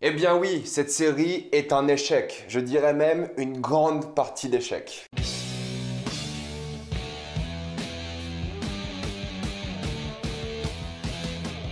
Eh bien oui, cette série est un échec, je dirais même une grande partie d'échec.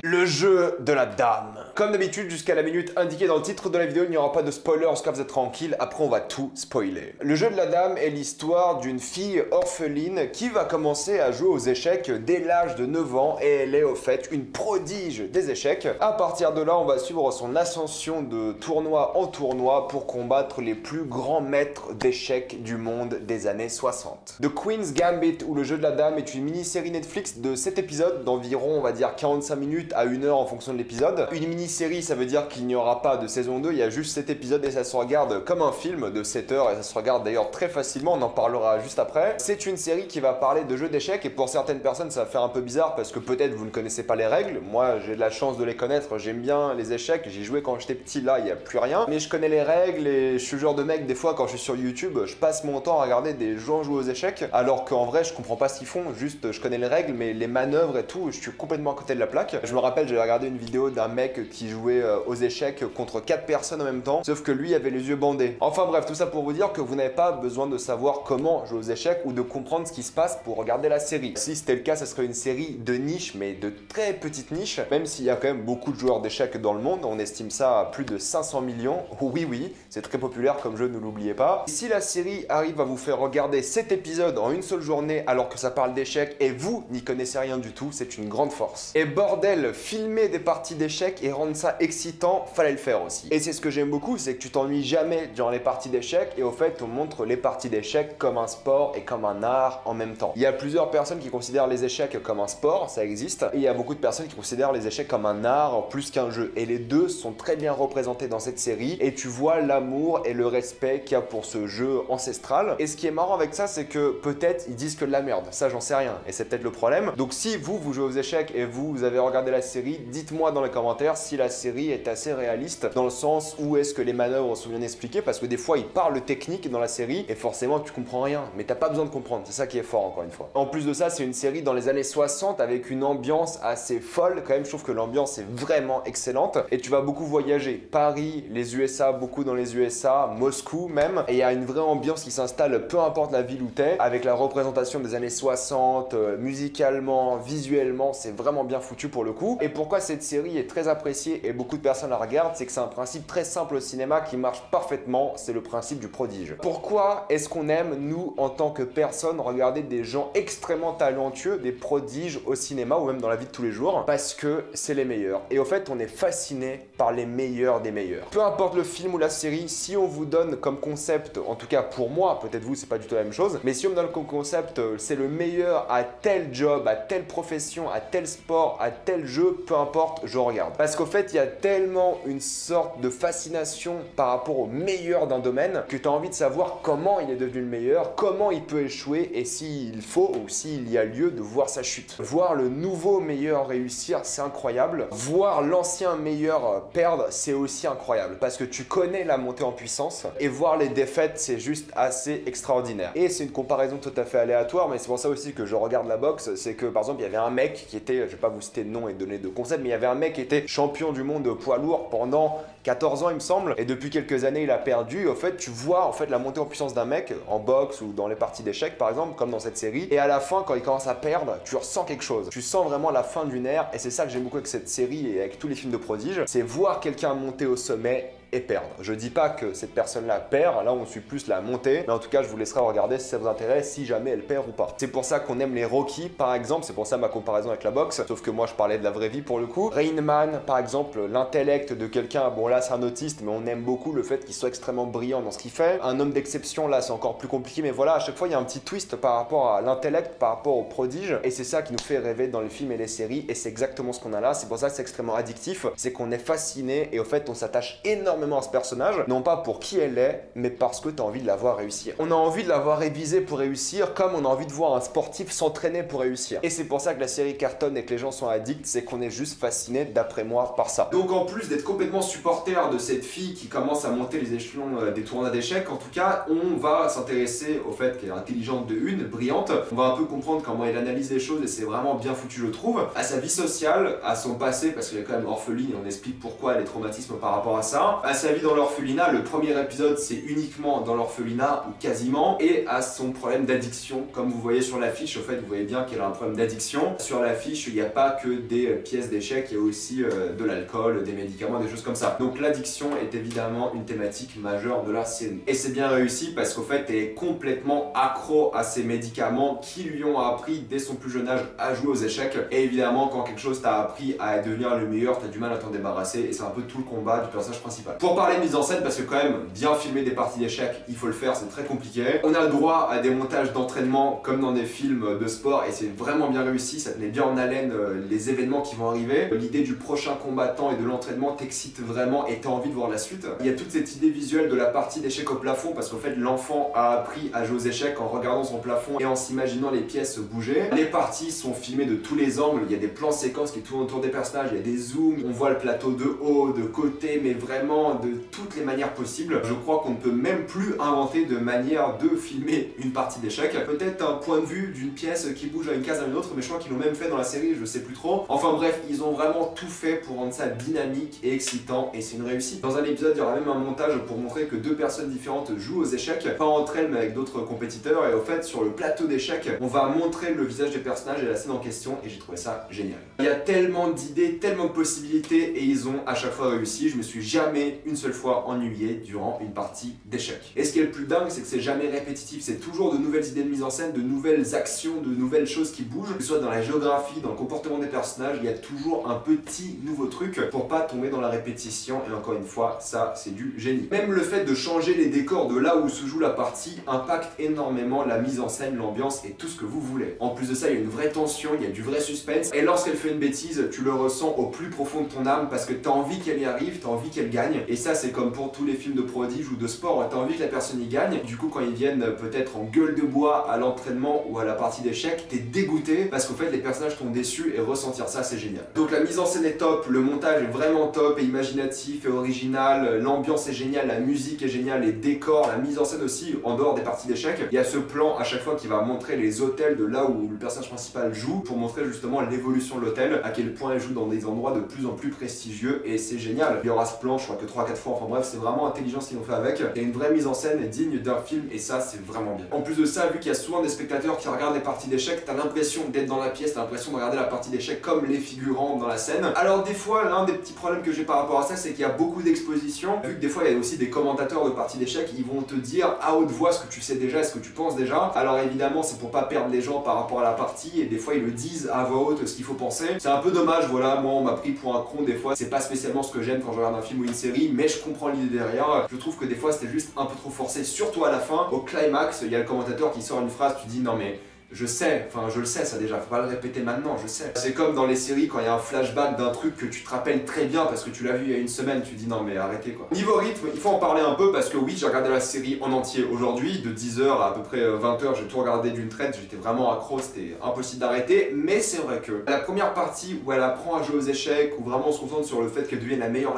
Le jeu de la dame. Comme d'habitude, jusqu'à la minute indiquée dans le titre de la vidéo, il n'y aura pas de spoiler, en tout cas vous êtes tranquille, après on va tout spoiler. Le jeu de la dame est l'histoire d'une fille orpheline qui va commencer à jouer aux échecs dès l'âge de 9 ans et elle est au fait une prodige des échecs. À partir de là, on va suivre son ascension de tournoi en tournoi pour combattre les plus grands maîtres d'échecs du monde des années 60. The Queen's Gambit ou le jeu de la dame est une mini-série Netflix de 7 épisodes d'environ, on va dire 45 minutes à 1 heure en fonction de l'épisode. Une mini-série, ça veut dire qu'il n'y aura pas de saison 2, il y a juste 7 épisodes et ça se regarde comme un film de 7 heures et ça se regarde d'ailleurs très facilement, on en parlera juste après. C'est une série qui va parler de jeux d'échecs et pour certaines personnes ça va faire un peu bizarre parce que peut-être vous ne connaissez pas les règles. Moi j'ai de la chance de les connaître, j'aime bien les échecs, j'y jouais quand j'étais petit, là il n'y a plus rien. Mais je connais les règles et je suis le genre de mec, des fois quand je suis sur YouTube, je passe mon temps à regarder des gens jouer aux échecs alors qu'en vrai je comprends pas ce qu'ils font, juste je connais les règles mais les manœuvres et tout, je suis complètement à côté de la plaque. Je me rappelle, j'avais regardé une vidéo d'un mec qui jouait aux échecs contre 4 personnes en même temps, sauf que lui avait les yeux bandés. Enfin bref, tout ça pour vous dire que vous n'avez pas besoin de savoir comment jouer aux échecs ou de comprendre ce qui se passe pour regarder la série. Si c'était le cas, ça serait une série de niche, mais de très petite niche, même s'il y a quand même beaucoup de joueurs d'échecs dans le monde, on estime ça à plus de 500 millions. Oui, c'est très populaire comme jeu, ne l'oubliez pas. Si la série arrive à vous faire regarder 7 épisodes en une seule journée alors que ça parle d'échecs et vous n'y connaissez rien du tout, c'est une grande force. Et bordel, filmer des parties d'échecs et rendre ça excitant, fallait le faire aussi. Et c'est ce que j'aime beaucoup, c'est que tu t'ennuies jamais durant les parties d'échecs et au fait on montre les parties d'échecs comme un sport et comme un art en même temps. Il y a plusieurs personnes qui considèrent les échecs comme un sport, ça existe, et il y a beaucoup de personnes qui considèrent les échecs comme un art plus qu'un jeu. Et les deux sont très bien représentés dans cette série et tu vois l'amour et le respect qu'il y a pour ce jeu ancestral. Et ce qui est marrant avec ça, c'est que peut-être ils disent que de la merde, ça j'en sais rien et c'est peut-être le problème. Donc si vous jouez aux échecs et vous avez regardé la série, dites-moi dans les commentaires si la série est assez réaliste dans le sens où est-ce que les manœuvres sont bien expliquées, parce que des fois ils parlent technique dans la série et forcément tu comprends rien, mais t'as pas besoin de comprendre, c'est ça qui est fort encore une fois. En plus de ça, c'est une série dans les années 60 avec une ambiance assez folle quand même, je trouve que l'ambiance est vraiment excellente et tu vas beaucoup voyager. Paris, les USA, beaucoup dans les USA, Moscou même, et il y a une vraie ambiance qui s'installe peu importe la ville où t'es, avec la représentation des années 60, musicalement, visuellement, c'est vraiment bien foutu pour le coup. Et pourquoi cette série est très appréciée et beaucoup de personnes la regardent, c'est que c'est un principe très simple au cinéma qui marche parfaitement, c'est le principe du prodige. Pourquoi est-ce qu'on aime, nous, en tant que personne, regarder des gens extrêmement talentueux, des prodiges au cinéma ou même dans la vie de tous les jours? Parce que c'est les meilleurs. Et au fait, on est fasciné par les meilleurs des meilleurs. Peu importe le film ou la série, si on vous donne comme concept, en tout cas pour moi, peut-être vous, c'est pas du tout la même chose, mais si on me donne comme concept, c'est le meilleur à tel job, à telle profession, à tel sport, à tel jeu, peu importe, je regarde. Parce qu'au fait, il y a tellement une sorte de fascination par rapport au meilleur d'un domaine que tu as envie de savoir comment il est devenu le meilleur, comment il peut échouer et s'il faut ou s'il y a lieu de voir sa chute. Voir le nouveau meilleur réussir, c'est incroyable. Voir l'ancien meilleur perdre, c'est aussi incroyable parce que tu connais la montée en puissance et voir les défaites, c'est juste assez extraordinaire. Et c'est une comparaison tout à fait aléatoire, mais c'est pour ça aussi que je regarde la boxe, c'est que par exemple, il y avait un mec qui était, je vais pas vous citer de nom et donner de concept, mais il y avait un mec qui était champion du monde de poids lourd pendant 14 ans il me semble, et depuis quelques années il a perdu. Au fait tu vois en fait la montée en puissance d'un mec en boxe ou dans les parties d'échecs par exemple, comme dans cette série, et à la fin quand il commence à perdre, tu ressens quelque chose, tu sens vraiment la fin d'une ère, et c'est ça que j'aime beaucoup avec cette série et avec tous les films de prodiges, c'est voir quelqu'un monter au sommet et perdre. Je dis pas que cette personne-là perd, là on suit plus la montée, mais en tout cas je vous laisserai regarder si ça vous intéresse, si jamais elle perd ou pas. C'est pour ça qu'on aime les Rocky par exemple, c'est pour ça ma comparaison avec la boxe, sauf que moi je parlais de la vraie vie pour le coup. Rain Man par exemple, l'intellect de quelqu'un, bon là c'est un autiste, mais on aime beaucoup le fait qu'il soit extrêmement brillant dans ce qu'il fait. Un homme d'exception, là c'est encore plus compliqué, mais voilà, à chaque fois il y a un petit twist par rapport à l'intellect, par rapport au prodige, et c'est ça qui nous fait rêver dans les films et les séries, et c'est exactement ce qu'on a là. C'est pour ça que c'est extrêmement addictif, c'est qu'on est fasciné et au fait on s'attache énormément énormément à ce personnage, non pas pour qui elle est, mais parce que tu as envie de la voir réussir. On a envie de la voir réviser pour réussir, comme on a envie de voir un sportif s'entraîner pour réussir. Et c'est pour ça que la série cartonne et que les gens sont addicts, c'est qu'on est juste fasciné, d'après moi, par ça. Donc en plus d'être complètement supporter de cette fille qui commence à monter les échelons des tournois d'échecs, en tout cas, on va s'intéresser au fait qu'elle est intelligente de une, brillante. On va un peu comprendre comment elle analyse les choses et c'est vraiment bien foutu, je trouve. À sa vie sociale, à son passé, parce qu'elle est quand même orpheline et on explique pourquoi elle a des traumatismes par rapport à ça. À sa vie dans l'orphelinat, le premier épisode c'est uniquement dans l'orphelinat ou quasiment, et à son problème d'addiction. Comme vous voyez sur l'affiche, au fait, vous voyez bien qu'elle a un problème d'addiction. Sur l'affiche, il n'y a pas que des pièces d'échecs, il y a aussi de l'alcool, des médicaments, des choses comme ça. Donc l'addiction est évidemment une thématique majeure de la série. Et c'est bien réussi parce qu'au fait, elle est complètement accro à ces médicaments qui lui ont appris dès son plus jeune âge à jouer aux échecs. Et évidemment, quand quelque chose t'a appris à devenir le meilleur, t'as du mal à t'en débarrasser et c'est un peu tout le combat du personnage principal. Pour parler mise en scène, parce que quand même, bien filmer des parties d'échecs, il faut le faire, c'est très compliqué. On a le droit à des montages d'entraînement comme dans des films de sport et c'est vraiment bien réussi, ça te met bien en haleine les événements qui vont arriver. L'idée du prochain combattant et de l'entraînement t'excite vraiment et t'as envie de voir la suite. Il y a toute cette idée visuelle de la partie d'échecs au plafond parce qu'en fait l'enfant a appris à jouer aux échecs en regardant son plafond et en s'imaginant les pièces bouger. Les parties sont filmées de tous les angles, il y a des plans séquences qui tournent autour des personnages, il y a des zooms, on voit le plateau de haut, de côté, mais vraiment de toutes les manières possibles. Je crois qu'on ne peut même plus inventer de manière de filmer une partie d'échecs. Peut-être un point de vue d'une pièce qui bouge à une case à une autre, mais je crois qu'ils l'ont même fait dans la série, je sais plus trop. Enfin bref, ils ont vraiment tout fait pour rendre ça dynamique et excitant et c'est une réussite. Dans un épisode, il y aura même un montage pour montrer que deux personnes différentes jouent aux échecs, pas entre elles mais avec d'autres compétiteurs et au fait sur le plateau d'échecs, on va montrer le visage des personnages et la scène en question et j'ai trouvé ça génial. Il y a tellement d'idées, tellement de possibilités et ils ont à chaque fois réussi. Je me suis jamais une seule fois ennuyé durant une partie d'échecs. Et ce qui est le plus dingue, c'est que c'est jamais répétitif, c'est toujours de nouvelles idées de mise en scène, de nouvelles actions, de nouvelles choses qui bougent, que ce soit dans la géographie, dans le comportement des personnages, il y a toujours un petit nouveau truc pour pas tomber dans la répétition et encore une fois, ça c'est du génie. Même le fait de changer les décors de là où se joue la partie impacte énormément la mise en scène, l'ambiance et tout ce que vous voulez. En plus de ça, il y a une vraie tension, il y a du vrai suspense et lorsqu'elle fait une bêtise, tu le ressens au plus profond de ton âme parce que t'as envie qu'elle y arrive, t'as envie qu'elle gagne et ça c'est comme pour tous les films de prodige ou de sport, t'as envie que la personne y gagne. Du coup quand ils viennent peut-être en gueule de bois à l'entraînement ou à la partie d'échecs, t'es dégoûté parce qu'au fait les personnages t'ont déçu et ressentir ça c'est génial. Donc la mise en scène est top, le montage est vraiment top et imaginatif et original, l'ambiance est géniale, la musique est géniale, les décors, la mise en scène aussi en dehors des parties d'échecs. Il y a ce plan à chaque fois qui va montrer les hôtels de là où le personnage principal joue pour montrer justement l'évolution de l'hôtel, à quel point elle joue dans des endroits de plus en plus prestigieux et c'est génial. Il y aura ce plan je crois que 3-4 fois, enfin bref c'est vraiment intelligent ce qu'ils ont fait avec. Il y a une vraie mise en scène digne d'un film et ça c'est vraiment bien. En plus de ça, vu qu'il y a souvent des spectateurs qui regardent les parties d'échecs, t'as l'impression d'être dans la pièce, t'as l'impression de regarder la partie d'échecs comme les figurants dans la scène. Alors des fois, l'un des petits problèmes que j'ai par rapport à ça, c'est qu'il y a beaucoup d'expositions, vu que des fois il y a aussi des commentateurs de parties d'échecs, ils vont te dire à haute voix ce que tu sais déjà, ce que tu penses déjà. Alors évidemment, c'est pour pas perdre les gens par rapport à la partie, et des fois ils le disent à voix haute ce qu'il faut penser. C'est un peu dommage, voilà, moi on m'a pris pour un con des fois, c'est pas spécialement ce que j'aime quand je regarde un film ou une série, mais je comprends l'idée derrière. Je trouve que des fois c'était juste un peu trop forcé, surtout à la fin, au climax, il y a le commentateur qui sort une phrase, tu dis non mais je sais, enfin je le sais ça déjà, faut pas le répéter maintenant, je sais. C'est comme dans les séries quand il y a un flashback d'un truc que tu te rappelles très bien parce que tu l'as vu il y a une semaine, tu dis non mais arrêtez quoi. Niveau rythme, il faut en parler un peu parce que oui, j'ai regardé la série en entier aujourd'hui, de 10h à peu près 20h, j'ai tout regardé d'une traite, j'étais vraiment accro, c'était impossible d'arrêter, mais c'est vrai que la première partie où elle apprend à jouer aux échecs, où vraiment on se concentre sur le fait qu'elle devienne la meilleure,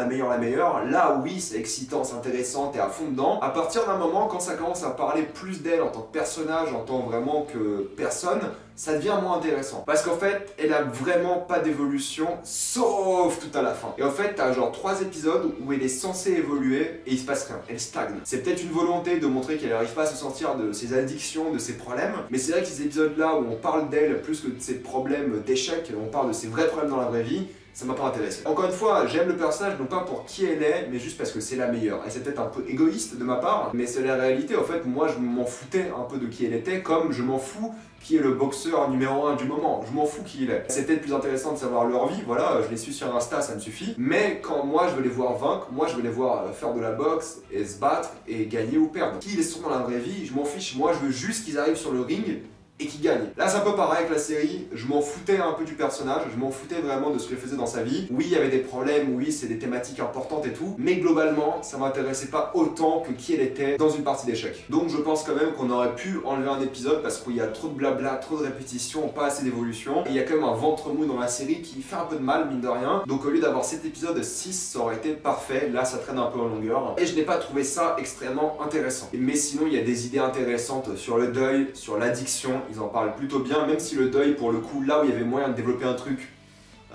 là oui c'est excitant, c'est intéressant, t'es à fond dedans. À partir d'un moment, quand ça commence à parler plus d'elle en tant que personnage, en tant vraiment que personne, ça devient moins intéressant. Parce qu'en fait, elle a vraiment pas d'évolution, sauf tout à la fin. Et en fait, t'as genre 3 épisodes où elle est censée évoluer et il se passe rien, elle stagne. C'est peut-être une volonté de montrer qu'elle n'arrive pas à se sortir de ses addictions, de ses problèmes, mais c'est vrai que ces épisodes-là où on parle d'elle plus que de ses problèmes d'échec, on parle de ses vrais problèmes dans la vraie vie, ça m'a pas intéressé. Encore une fois, j'aime le personnage non pas pour qui elle est, mais juste parce que c'est la meilleure. Et c'est peut-être un peu égoïste de ma part, mais c'est la réalité. En fait, moi je m'en foutais un peu de qui elle était, comme je m'en fous qui est le boxeur numéro 1 du moment. Je m'en fous qui il est. C'est peut-être plus intéressant de savoir leur vie, voilà, je les suis sur Insta, ça me suffit. Mais quand moi je veux les voir vaincre, moi je veux les voir faire de la boxe et se battre et gagner ou perdre. Qui ils sont dans la vraie vie, je m'en fiche. Moi je veux juste qu'ils arrivent sur le ring et qui gagne. Là c'est un peu pareil avec la série, je m'en foutais un peu du personnage, je m'en foutais vraiment de ce qu'elle faisait dans sa vie. Oui, il y avait des problèmes, oui, c'est des thématiques importantes et tout, mais globalement, ça m'intéressait pas autant que qui elle était dans une partie d'échecs. Donc je pense quand même qu'on aurait pu enlever un épisode parce qu'il y a trop de blabla, trop de répétitions, pas assez d'évolution, et il y a quand même un ventre mou dans la série qui fait un peu de mal, mine de rien. Donc au lieu d'avoir cet épisode 6, ça aurait été parfait, là ça traîne un peu en longueur, et je n'ai pas trouvé ça extrêmement intéressant. Mais sinon, il y a des idées intéressantes sur le deuil, sur l'addiction, ils en parlent plutôt bien, même si le deuil, pour le coup, là où il y avait moyen de développer un truc,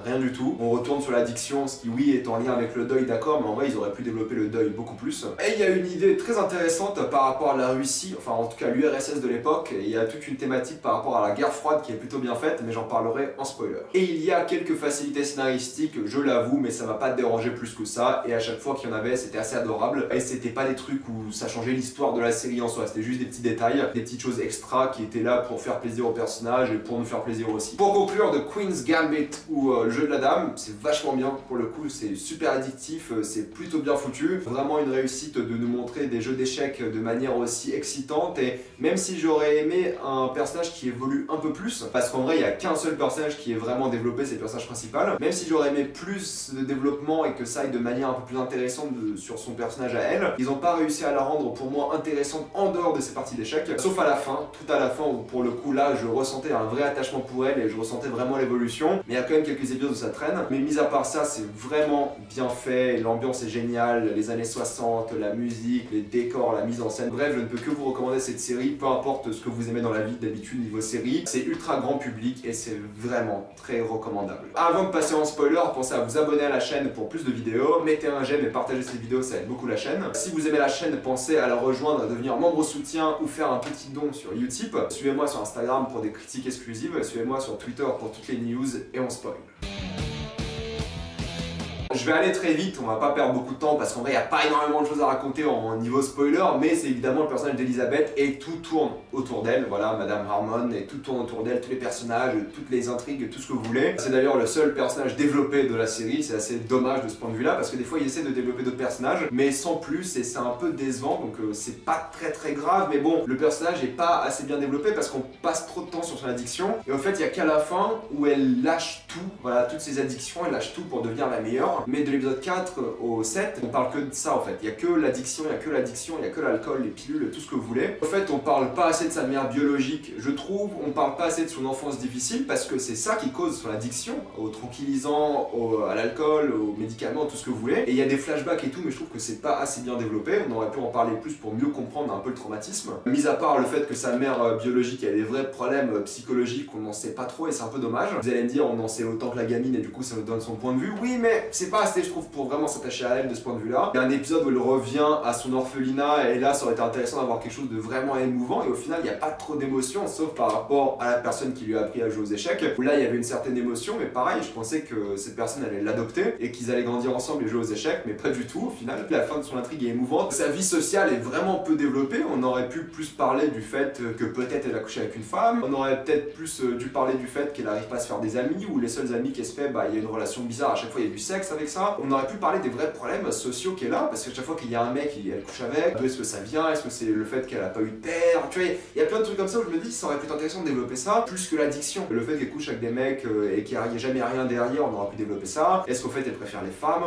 rien du tout. On retourne sur l'addiction, ce qui oui est en lien avec le deuil, d'accord, mais en vrai ils auraient pu développer le deuil beaucoup plus. Et il y a une idée très intéressante par rapport à la Russie, enfin en tout cas l'URSS de l'époque, et il y a toute une thématique par rapport à la guerre froide qui est plutôt bien faite, mais j'en parlerai en spoiler. Et il y a quelques facilités scénaristiques, je l'avoue, mais ça m'a pas dérangé plus que ça, et à chaque fois qu'il y en avait, c'était assez adorable, et c'était pas des trucs où ça changeait l'histoire de la série en soi, c'était juste des petits détails, des petites choses extra qui étaient là pour faire plaisir aux personnages et pour nous faire plaisir aussi. Pour conclure, de Queen's Gambit, ou le jeu de la dame, c'est vachement bien pour le coup, c'est super addictif, c'est plutôt bien foutu, vraiment une réussite de nous montrer des jeux d'échecs de manière aussi excitante, et même si j'aurais aimé un personnage qui évolue un peu plus, parce qu'en vrai il n'y a qu'un seul personnage qui est vraiment développé, c'est le personnage principal, même si j'aurais aimé plus de développement et que ça aille de manière un peu plus intéressante sur son personnage à elle, ils n'ont pas réussi à la rendre pour moi intéressante en dehors de ces parties d'échecs, sauf à la fin, tout à la fin où pour le coup là je ressentais un vrai attachement pour elle et je ressentais vraiment l'évolution, mais il y a quand même quelques épisodes où ça traîne, mais mis à part ça c'est vraiment bien fait, l'ambiance est géniale, les années 60, la musique, les décors, la mise en scène, bref je ne peux que vous recommander cette série, peu importe ce que vous aimez dans la vie d'habitude niveau série, c'est ultra grand public et c'est vraiment très recommandable. Avant de passer en spoiler, pensez à vous abonner à la chaîne pour plus de vidéos, mettez un j'aime et partagez cette vidéo, ça aide beaucoup la chaîne. Si vous aimez la chaîne, pensez à la rejoindre, à devenir membre soutien ou faire un petit don sur Utip. Suivez-moi sur Instagram pour des critiques exclusives, suivez-moi sur Twitter pour toutes les news et on spoil. Je vais aller très vite, on va pas perdre beaucoup de temps parce qu'en vrai il n'y a pas énormément de choses à raconter en niveau spoiler, mais c'est évidemment le personnage d'Elisabeth et tout tourne autour d'elle, voilà, Madame Harmon, et tout tourne autour d'elle, tous les personnages, toutes les intrigues, tout ce que vous voulez. C'est d'ailleurs le seul personnage développé de la série, c'est assez dommage de ce point de vue là parce que des fois ils essaient de développer d'autres personnages, mais sans plus et c'est un peu décevant, donc c'est pas très grave, mais bon, le personnage est pas assez bien développé parce qu'on passe trop de temps sur son addiction, et en fait il y a qu'à la fin où elle lâche tout, voilà, toutes ses addictions, elle lâche tout pour devenir la meilleure. Mais de l'épisode 4 au 7, on parle que de ça en fait. Il n'y a que l'addiction, il n'y a que l'addiction, il n'y a que l'alcool, les pilules, tout ce que vous voulez. En fait, on parle pas assez de sa mère biologique, je trouve. On parle pas assez de son enfance difficile parce que c'est ça qui cause son addiction, aux tranquillisants, à l'alcool, aux médicaments, tout ce que vous voulez. Et il y a des flashbacks et tout, mais je trouve que c'est pas assez bien développé. On aurait pu en parler plus pour mieux comprendre un peu le traumatisme. Mis à part le fait que sa mère biologique a des vrais problèmes psychologiques qu'on n'en sait pas trop et c'est un peu dommage. Vous allez me dire, on en sait autant que la gamine et du coup ça nous donne son point de vue. Oui, mais c'est pas assez, je trouve, pour vraiment s'attacher à elle de ce point de vue-là. Il y a un épisode où elle revient à son orphelinat et là ça aurait été intéressant d'avoir quelque chose de vraiment émouvant et au final il n'y a pas trop d'émotion sauf par rapport à la personne qui lui a appris à jouer aux échecs où là il y avait une certaine émotion, mais pareil, je pensais que cette personne allait l'adopter et qu'ils allaient grandir ensemble et jouer aux échecs, mais pas du tout au final. La fin de son intrigue est émouvante. Sa vie sociale est vraiment peu développée. On aurait pu plus parler du fait que peut-être elle a couché avec une femme. On aurait peut-être plus dû parler du fait qu'elle n'arrive pas à se faire des amis ou les seuls amis qu'elle se fait, bah il y a une relation bizarre, à chaque fois il y a du sexe avec ça. On aurait pu parler des vrais problèmes sociaux qu'elle a parce que chaque fois qu'il y a un mec, elle couche avec. D'où est-ce que ça vient? Est-ce que c'est le fait qu'elle a pas eu de père? Tu vois, il y a plein de trucs comme ça où je me dis ça aurait pu être intéressant de développer ça plus que l'addiction. Le fait qu'elle couche avec des mecs et qu'il n'y a jamais rien derrière, on aurait pu développer ça. Est-ce qu'au fait elle préfère les femmes?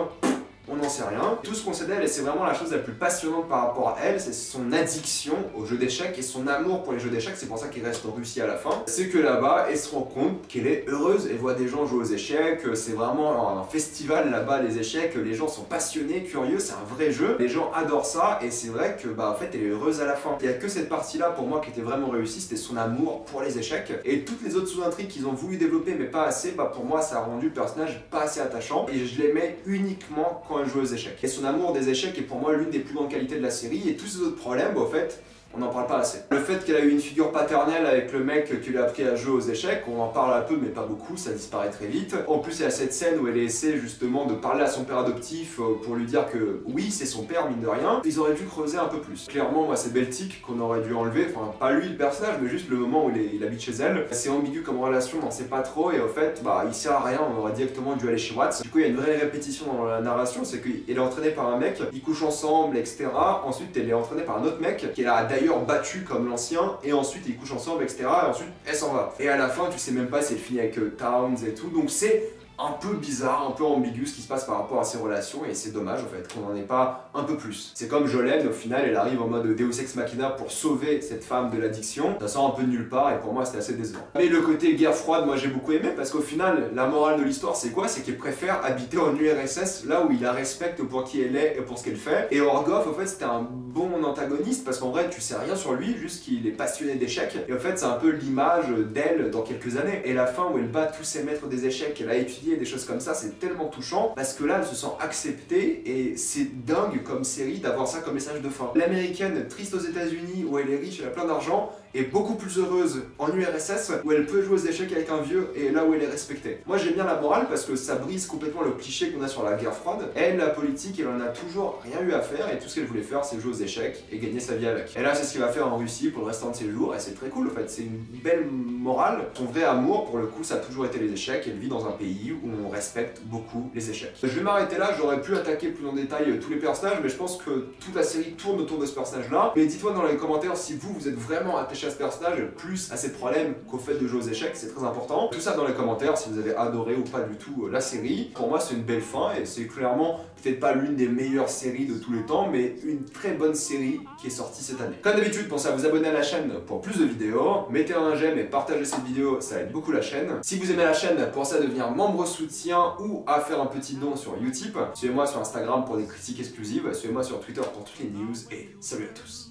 On n'en sait rien. Tout ce qu'on sait d'elle, et c'est vraiment la chose la plus passionnante par rapport à elle, c'est son addiction aux jeux d'échecs et son amour pour les jeux d'échecs, c'est pour ça qu'il reste en Russie à la fin. C'est que là-bas, elle se rend compte qu'elle est heureuse, elle voit des gens jouer aux échecs, c'est vraiment un festival là-bas, les échecs, les gens sont passionnés, curieux, c'est un vrai jeu, les gens adorent ça, et c'est vrai que bah en fait elle est heureuse à la fin. Il n'y a que cette partie-là pour moi qui était vraiment réussie, c'était son amour pour les échecs, et toutes les autres sous-intrigues qu'ils ont voulu développer mais pas assez, bah pour moi ça a rendu le personnage pas assez attachant, et je l'aimais uniquement quand elle jouait aux échecs. Et son amour des échecs est pour moi l'une des plus grandes qualités de la série, et tous ces autres problèmes, bah, au fait, on n'en parle pas assez. Le fait qu'elle a eu une figure paternelle avec le mec qui lui a appris à jouer aux échecs, on en parle un peu mais pas beaucoup, ça disparaît très vite. En plus il y a cette scène où elle essaie justement de parler à son père adoptif pour lui dire que oui c'est son père mine de rien. Ils auraient dû creuser un peu plus. Clairement moi c'est Beltic qu'on aurait dû enlever, enfin pas lui le personnage mais juste le moment où il habite chez elle. C'est ambigu comme relation, on n'en sait pas trop et au fait bah il sert à rien, on aurait directement dû aller chez Watts. Du coup il y a une vraie répétition dans la narration, c'est qu'elle est entraînée par un mec, ils couchent ensemble etc. Ensuite elle est entraînée par un autre mec qui est là d'ailleurs battu comme l'ancien, et ensuite ils couchent ensemble, etc. Et ensuite elle s'en va. Et à la fin, tu sais même pas si elle finit avec Towns et tout, donc c'est un peu bizarre, un peu ambigu ce qui se passe par rapport à ces relations, et c'est dommage en fait qu'on n'en ait pas un peu plus. C'est comme Jolene, au final elle arrive en mode Deus Ex Machina pour sauver cette femme de l'addiction, ça sort un peu de nulle part et pour moi c'était assez décevant. Mais le côté guerre froide, moi j'ai beaucoup aimé parce qu'au final la morale de l'histoire c'est quoi? C'est qu'il préfère habiter en URSS là où il la respecte pour qui elle est et pour ce qu'elle fait. Et Orgov en fait c'était un bon antagoniste parce qu'en vrai tu sais rien sur lui, juste qu'il est passionné d'échecs, et en fait c'est un peu l'image d'elle dans quelques années. Et la fin où elle bat tous ses maîtres des échecs qu'elle a étudié, des choses comme ça, c'est tellement touchant parce que là elle se sent acceptée et c'est dingue comme série d'avoir ça comme message de fin. L'américaine triste aux États-Unis où elle est riche, elle a plein d'argent, est beaucoup plus heureuse en URSS où elle peut jouer aux échecs avec un vieux et là où elle est respectée. Moi j'aime bien la morale parce que ça brise complètement le cliché qu'on a sur la guerre froide. Elle, la politique, elle en a toujours rien eu à faire et tout ce qu'elle voulait faire c'est jouer aux échecs et gagner sa vie avec. Et là c'est ce qu'il va faire en Russie pour le restant de ses jours et c'est très cool en fait, c'est une belle morale. Son vrai amour pour le coup ça a toujours été les échecs, elle vit dans un pays où on respecte beaucoup les échecs. Je vais m'arrêter là, j'aurais pu attaquer plus en détail tous les personnages mais je pense que toute la série tourne autour de ce personnage là. Mais dites-moi dans les commentaires si vous êtes vraiment attaché à ce personnage plus à ses problèmes qu'au fait de jouer aux échecs, c'est très important. Tout ça dans les commentaires si vous avez adoré ou pas du tout la série. Pour moi c'est une belle fin et c'est clairement peut-être pas l'une des meilleures séries de tous les temps mais une très bonne série qui est sortie cette année. Comme d'habitude pensez à vous abonner à la chaîne pour plus de vidéos, mettez un j'aime et partagez cette vidéo, ça aide beaucoup la chaîne. Si vous aimez la chaîne, pensez à devenir membre soutien ou à faire un petit don sur Utip. Suivez-moi sur Instagram pour des critiques exclusives, suivez-moi sur Twitter pour toutes les news et salut à tous.